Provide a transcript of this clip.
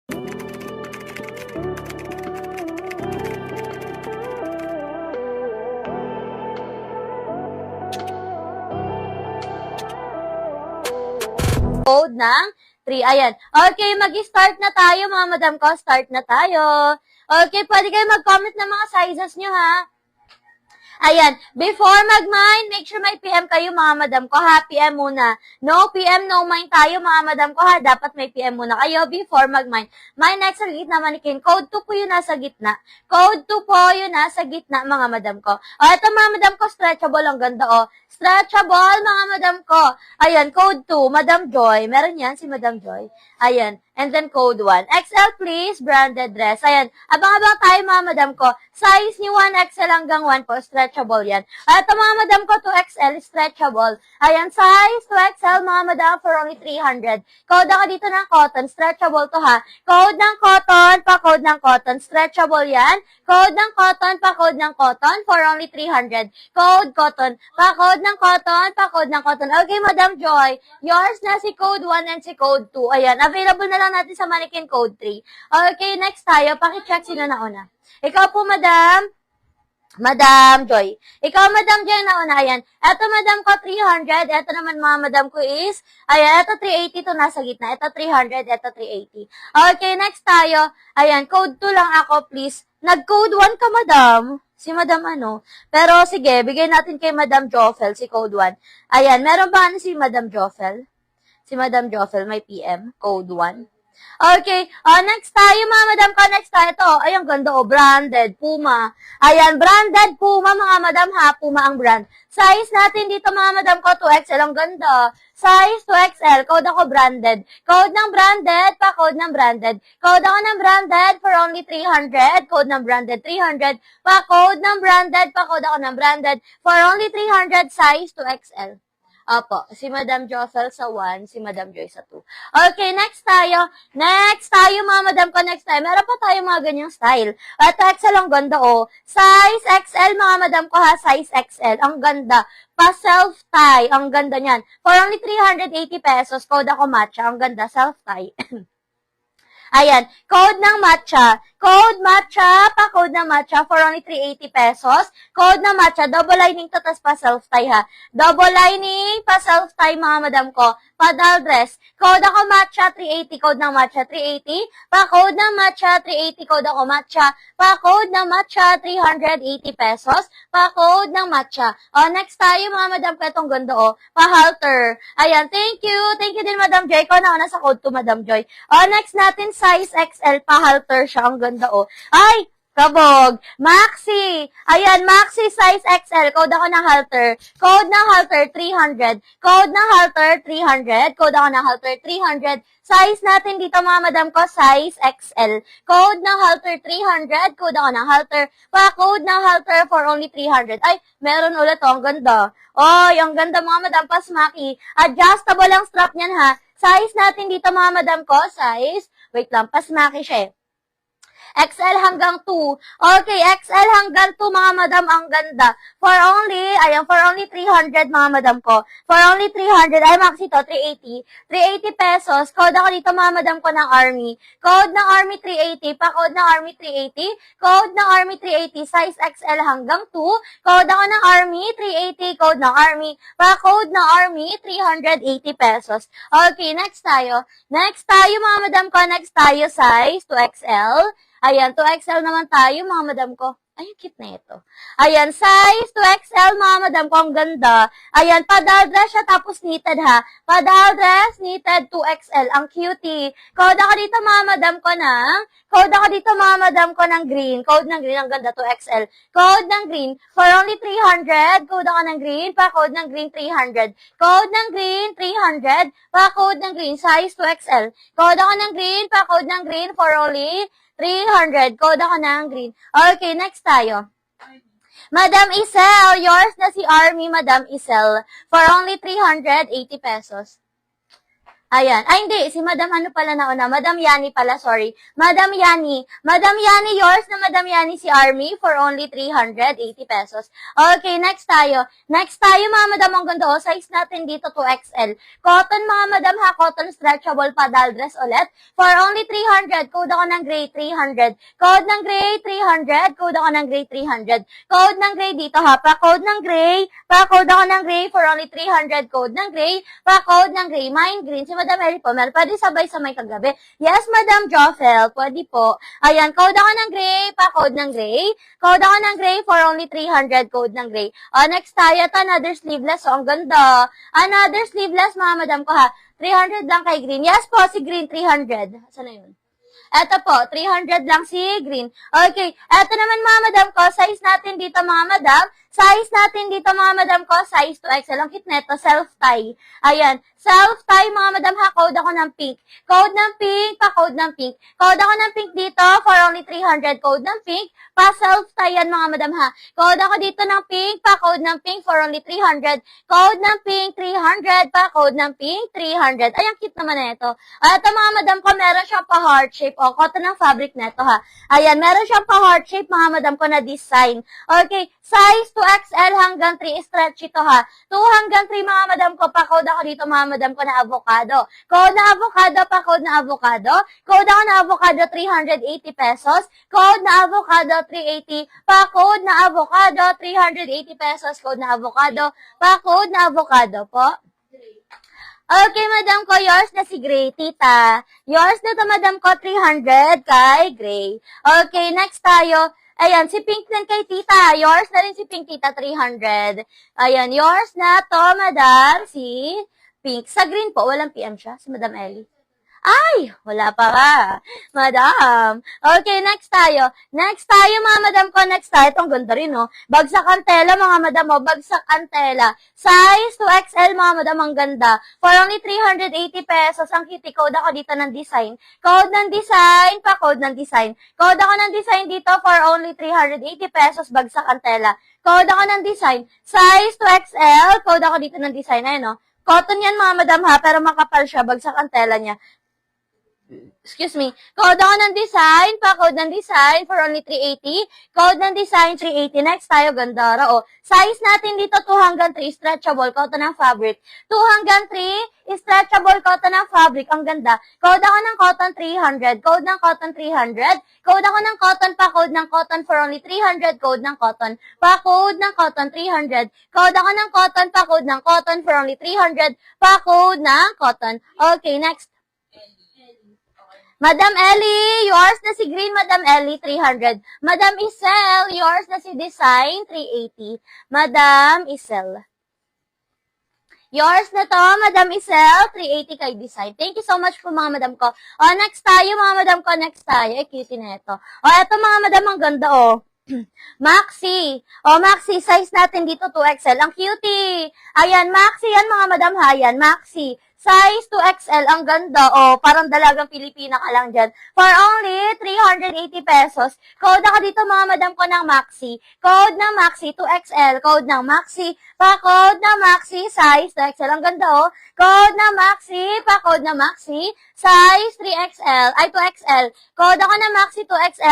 Code ng 3. Ayan. Okay, mag-start na tayo, mga madam ko. Start na tayo. Okay, pwede kayo mag-comment ng mga sizes nyo, ha? Ayan, before mag-mine, make sure may PM kayo, mga madam ko, ha? PM muna. No PM, no mine tayo, mga madam ko, ha? Dapat may PM muna kayo before mag-mine. Mine next sa gitna, manikin. Code 2 po yun nasa gitna. Code 2 po yun nasa gitna, mga madam ko. O, ito, mga madam ko, stretchable. Ang ganda, o. Stretchable, mga madam ko. Ayan, code 2, Madam Joy. Meron yan, si Madam Joy. Ayan. And then code 1. XL please, branded dress. Ayan. Abang-abang tayo, mga madam ko. Size ni 1XL hanggang 1 po, stretchable yan. At mga madam ko, 2XL, stretchable. Ayan, size 2XL, mga madam, for only 300. Code ako dito ng cotton, stretchable to, ha. Code ng cotton, pa-code ng cotton, stretchable yan. Code ng cotton, pa-code ng cotton, for only 300. Code cotton, pa-code ng cotton, pa-code ng cotton. Okay, Madam Joy, yours na si code 1 and si code 2. Ayan, available na lang natin sa mannequin code 3. Okay, next tayo, pakicheck sino nauna. Ikaw po, Madam. Madam Joy. Ikaw, Madam Joy, nauna. Ayan. Ito, Madam ko, 300. Ito naman, mga Madam ko is, ayan, ito 380 to nasa gitna. Ito 300, ito 380. Okay, next tayo. Ayan, code 2 lang ako, please. Nag-code 1 ka, Madam. Si Madam ano. Pero, sige, bigay natin kay Madam Joffel, si code 1. Ayan, meron ba ano si Madam Joffel? Si Madam Joffel, may PM, code 1. Okay, next tayo, mga madam ko, next tayo to. Ay, ang ganda, branded, Puma. Ayan, branded Puma, mga madam, ha, Puma ang brand. Size natin dito, mga madam ko, 2XL, ang ganda. Size 2XL, code ako branded. Code ng branded, pa-code ng branded. Code ako ng branded for only 300. Code ng branded, 300. Pa-code ng branded, pa-code ako ng branded for only 300, size 2XL. Opo, si Madam Joffel sa 1, si Madam Joy sa 2. Okay, next tayo. Next tayo, mga madam ko, next tayo. Meron pa tayo mga ganyang style. At XL, ang ganda, oh. Size XL, mga madam ko, ha, size XL. Ang ganda. Pa-self-tie. Ang ganda niyan. For only 380 pesos, code ako matcha. Ang ganda, self-tie. Ayan, code ng matcha. Code matcha, pa-code ng matcha for only 380 pesos. Code ng matcha, double lining to, tas pa self-tie, ha. Double lining, pa self-tie, mga madam ko. Padal dress. Code ako matcha, 380. Code ng matcha, 380. Pa-code ng matcha, 380. Code ako matcha. Pa-code ng matcha, 380 pesos. Pa-code ng matcha. O, next tayo, mga madam ko, itong ganda, o. Pa-halter. Ayan, thank you. Thank you din, Madam Joy. Ikaw na sa code to, Madam Joy. O, next natin, size XL, pa-halter siya. Ang ganda, o. Ay, kabog. Maxi. Ayan, Maxi size XL. Code ako ng halter. Code ng halter, 300. Code ng halter, 300. Code ako ng halter, 300. Size natin dito, mga madam ko, size XL. Code ng halter, 300. Code ako ng halter. Pa-code ng halter for only 300. Ay, meron ulit, oh. Ang ganda. Oy, ang ganda, mga madam, pasmaki. Adjustable ang strap niyan, ha. Size natin dito, mga madam ko, size, wait lang, pasmaki siya, XL hanggang 2. Okay, XL hanggang 2, mga madam, ang ganda. For only 300, mga madam ko. For only 300, ay maxi to, 380. 380 pesos. Code ako dito, mga madam ko, ng Army. Code ng Army, 380. Pa-code ng Army, 380. Code ng Army, 380. Size XL hanggang 2. Code ako ng Army, 380. Code ng Army. Pa-code ng Army, 380 pesos. Okay, next tayo. Next tayo, mga madam ko. Next tayo, size 2XL. Ayan, 2XL naman tayo, mga madam ko. Ay, cute na ito. Ayan, size 2XL, mga madam ko. Ang ganda. Ayan, padal dress siya, tapos knitted, ha. Padal dress, knitted, 2XL. Ang cutie. Code ako dito, mga madam ko, ng green. Code ng green, ang ganda, 2XL. Code ng green, for only 300. Code ako ng green, pa-code ng green, 300. Code ng green, 300. Pa-code ng green, size 2XL. Code ako ng green, pa-code ng green, for only 300. Code ako ng green. Okay, next tayo. Madam Isel, yours na si Army, Madam Isel. For only 380 pesos. Ayan. Ay, hindi. Si Madam ano pala nauna? Madam Yani pala, sorry. Madam Yani. Madam Yani, yours na Madam Yani si Army for only 380 pesos. Okay, next tayo. Next tayo, mga Madam, ang ganda. O, size natin dito 2XL. Cotton, mga Madam, ha? Cotton stretchable padal dress ulit. For only 300. Code ako ng gray, 300. Code ng gray, 300. Code ako ng gray, 300. Code ng gray dito, ha? Pa-code ng gray. Pa-code ako ng gray for only 300. Code ng gray. Pa-code ng gray. Mine green. Si Madam Mary po, pwede sabay sa may kagabi. Yes, Madam Joffel, pwede po. Ayan, code ako ng gray, pa-code ng gray. Code ako ng gray for only 300, code ng gray. Next tayo, another sleeveless. So, ang ganda. Another sleeveless, mga Madam ko ha. 300 lang kay green. Yes po, si green, 300. Saan na yun? Eto po, 300 lang si green. Okay, eto naman mga Madam ko, size natin dito mga Madam. Size natin dito mga Madam ko, size 2XL. Ang cute neto, self-tie. Ayan, self-tie mga Madam ha, code ako ng pink. Code ng pink, pa-code ng pink. Code ako ng pink dito for only 300. Code ng pink, pa-self-tie yan mga Madam ha. Code ako dito ng pink, pa-code ng pink for only 300. Code ng pink, 300. Pa-code ng pink, 300. Ay, ang cute naman na ito. Ito mga Madam ko, meron siyang pa-heart shape. O, cotton ng fabric neto ha. Ayan, meron siyang pa-heart shape mga Madam ko na design. Okay, size 2XL hanggang 3 stretch ito ha. 2 hanggang 3 mga Madam ko, pa-code ako dito mga Madam ko na avocado. Code na avocado, pa-code na avocado. Code ako na avocado, 380 pesos. Code na avocado, 380. Pa-code na avocado, 380 pesos. Code na avocado, pa-code na avocado po. Okay, Madam ko, yours na si Gray, tita. Yours na to, Madam ko, 300 kay Gray. Okay, next tayo. Ayan, si Pink din kay tita. Yours na rin si Pink, tita, 300. Ayan, yours na to, Madam, si Pink. Sa green po, walang PM siya, si Madam Ellie. Ay, wala pa ka. Madam. Okay, next tayo. Next tayo, mga Madam ko. Next tayo. Itong ganda rin, no? Bagsak ang tela, mga Madam, oh. Bagsak ang tela. Size 2XL, mga Madam, ang ganda. For only 380 pesos. Ang kitty code ako dito ng design. Code ng design, pa-code ng design. Code ako ng design dito for only 380 pesos. Bagsak ang tela. Code ako ng design. Size 2XL. Code ako dito ng design. Ayun, no? Cotton yan, mga Madam, ha? Pero makapal siya. Bagsak ang tela niya. Excuse me. Code ako ng design, pa-code ng design for only 380. Code ng design, 380. Next tayo, gandara. O, size natin dito, 2 hanggang 3, stretchable, cotton ng fabric. 2 hanggang 3, stretchable, cotton ng fabric. Ang ganda. Code ako ng cotton, 300. Code ng cotton, 300. Code ako ng cotton, pa-code ng cotton for only 300. Code ng cotton, pa-code ng cotton, 300. Code ako ng cotton, pa-code ng cotton for only 300. Pa-code ng cotton. Okay, next. Madam Ellie, yours na si Green, Madam Ellie, 300. Madam Isel, yours na si Design, 380. Madam Isel. Yours na to, Madam Isel, 380 kay Design. Thank you so much po, mga Madam ko. Next tayo, mga Madam ko, next tayo. Ay, cutie na ito. Eto, mga Madam, ang ganda, Maxi. Maxi, size natin dito, 2XL. Ang cutie. Ayan, Maxi yan, mga Madam, ha. Ayan, Maxi. Size 2XL, ang ganda. Parang dalagang Pilipina ka lang dyan. For only 380 pesos. Code ako dito, mga Madam ko, ng Maxi. Code ng Maxi, 2XL. Code ng Maxi. Pa-code ng Maxi, size 2XL. Ang ganda, Code ng Maxi. Pa-code ng Maxi. Size 3XL. Ay, 2XL. Code ako ng Maxi, 2XL.